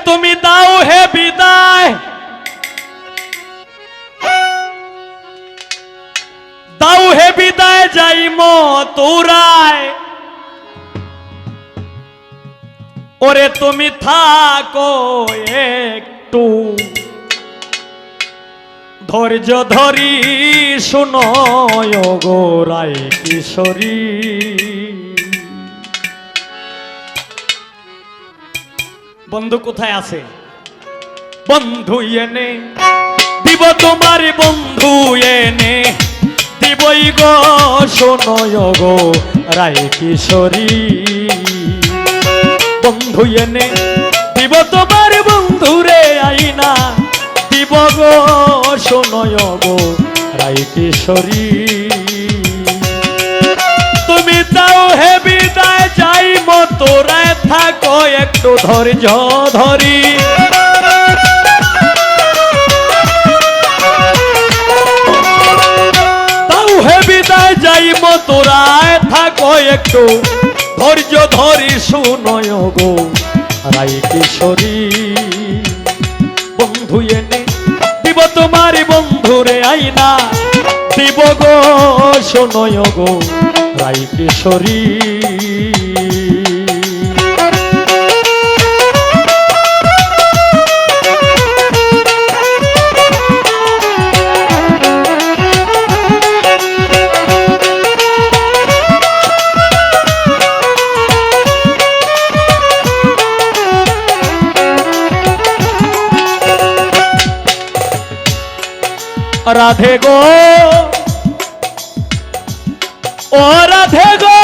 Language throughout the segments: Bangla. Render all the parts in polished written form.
তুমি দাও হে বিদায়, দাও হে বিদায় যাই মথুরায়। ওরে তুমি থাকো একটু ধৈর্য ধরি, শুনো গো রায় কিশোরী। বন্ধু কোথায় আছে? বন্ধু এনে দিব তোমার, বন্ধু এনে দিবই গো, শোনো গো রায় কিশোরী। বন্ধু এনে দিব তোমার, বন্ধু রে আইনা দিব গো, শোনো গো রায় কিশোরী। তুমি দাও হে বিদায় যাই মথুরায়, থাকো একটু ধৈর্য ধরি। দাও হে বিদায় যাই মথুরায়, থাকো একটু ধৈর্য ধরি, শুনো গো রায় কিশোরী। বন্ধু এনে দিব তোমার, বন্ধুরে আইনা দিব গো, শোনো গো রায় কিশোরী। রাধে গো ও রাধে গো,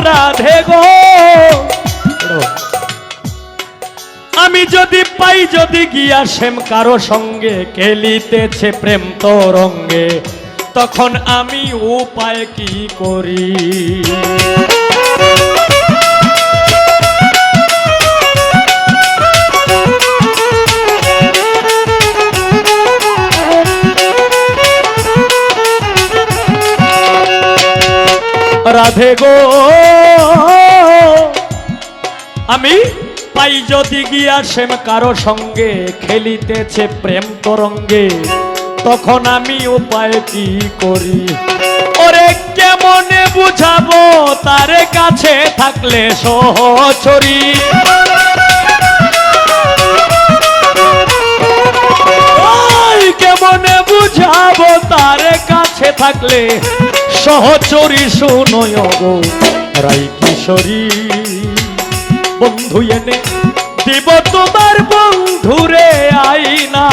রাধে গো, আমি যদি পাই, যদি গিয়া শ্যাম কারো সঙ্গে খেলিতেছে প্রেম তরঙ্গে, তখন আমি উপায় কি করি? রাধে গো আমি পাই যদি গিয়া শ্যাম কারো সঙ্গে খেলিতেছে প্রেম তরঙ্গে, তখন আমি উপায় কি করি? ওরে কেমনে বুঝাবো তার কাছে থাকলে সহচরী? কেমনে বুঝাবো তার কাছে থাকলে সহচরী, শুনো গো রায় কিশোরী। বন্ধু এনে দিব তোমার, বন্ধুরে আইনা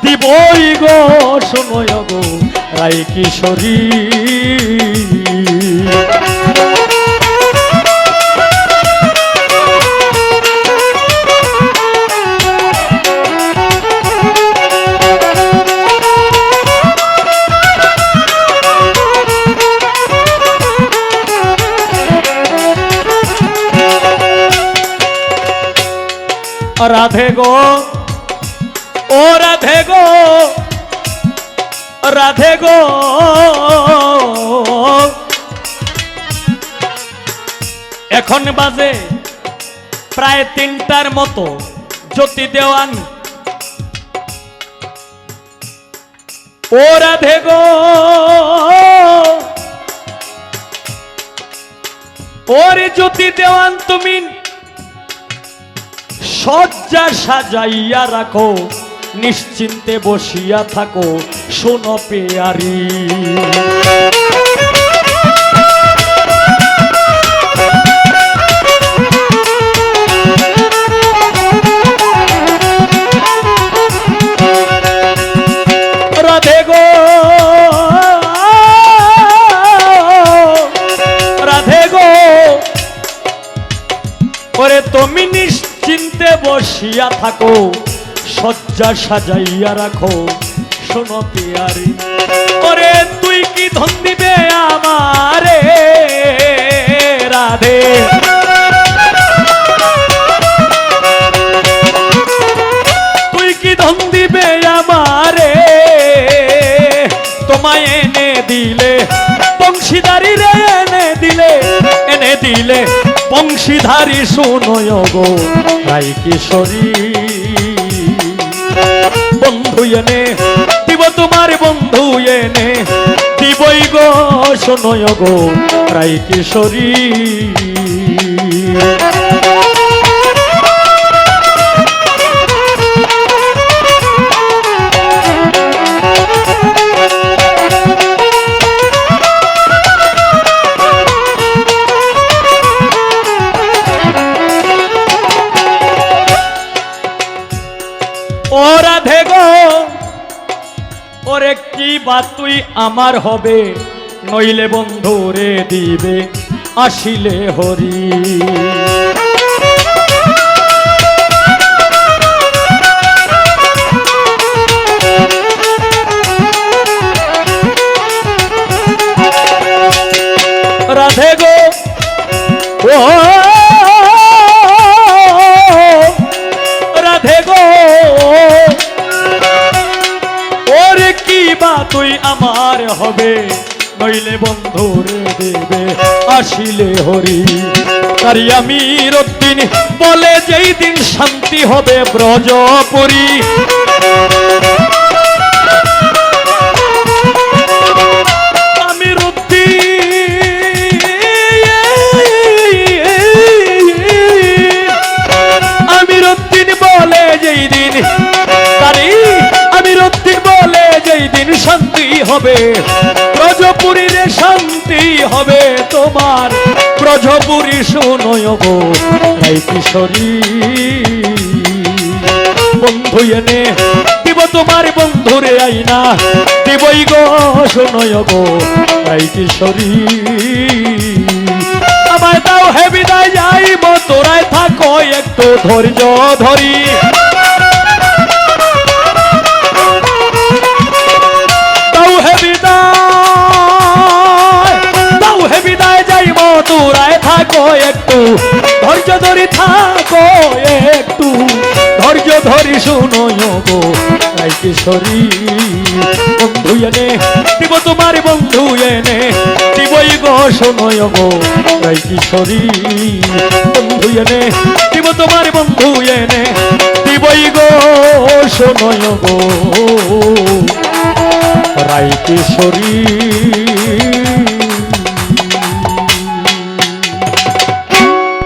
দিবই গো, শুনো গো রায় কিশোরী। রাধে গো ও রাধে গো, রাধে গো এখন বাজে প্রায় 3টার মতো। জ্যোতি দেওয়ান ও রাধে গো, ওরে জ্যোতি দেওয়ান তুমি সজ্জা সাজাইয়া রাখো, নিশ্চিন্তে বসিয়া থাকো, শোনো পেয়ারি। রাধে গো রাধে গো, ওরে তুমি চিনতে বসিয়া থাকো, সজ্জা সাজাইয়া রাখো, শোনো পিয়ারি। ওরে তুই কি ধন দিবে আমারে রাধে? তুই কি ধন দিবে আমারে? তোমায় এনে দিলে বংশীদারি রে, এনে দিলে অংশীধারী শুনয় গো রাই কিশোরী বন্ধু এনে দিব তোমার বন্ধু এনে দিবই গো শুনয় গো রাই কিশোরী ও রাধে গো ওরে কি বা তুই আমার হবে নইলে বন্ধু রে দিবে আসিলে হরি রাধে গো ও রাধে গো ওরে কি বা তুই আমার হবে নইলে বন্ধু রে দেবে আসিলে হরি তারি আমির উদ্দিন বলে যেই দিন শান্তি হবে ব্রজপুরী আমির উদ্দিন আমির উদ্দিন বলে যেই দিন তারি আমির উদ্দিন বলে যেই দিন শান্তি হবে ব্রজপুরীরে শান্তি হবে তোমার ব্রজপুরী শুনয় গো রাই কিশোরী বন্ধু এনে দিব তোমার বন্ধুরে আইনা দিবই গো শুনয় গো রাই কিশোরী আমায় দাও হে বিদায় যাইব তোরাই থাকো একটু ধৈর্য ধরি দাও হে বিদায় যাইব তোরাই থাকো একটু ধৈর্য ধরি থাকো একটু ধৈর্য ধরি শুনয় গো রাই কিশোরী বন্ধু এনে দিব তোমার বন্ধু এনে দিবই গো শুনয় গো রাই কিশোরী বন্ধু এনে দিব তোমার বন্ধু এনে দিবই গো শুনয় গো রাই কিশোরী।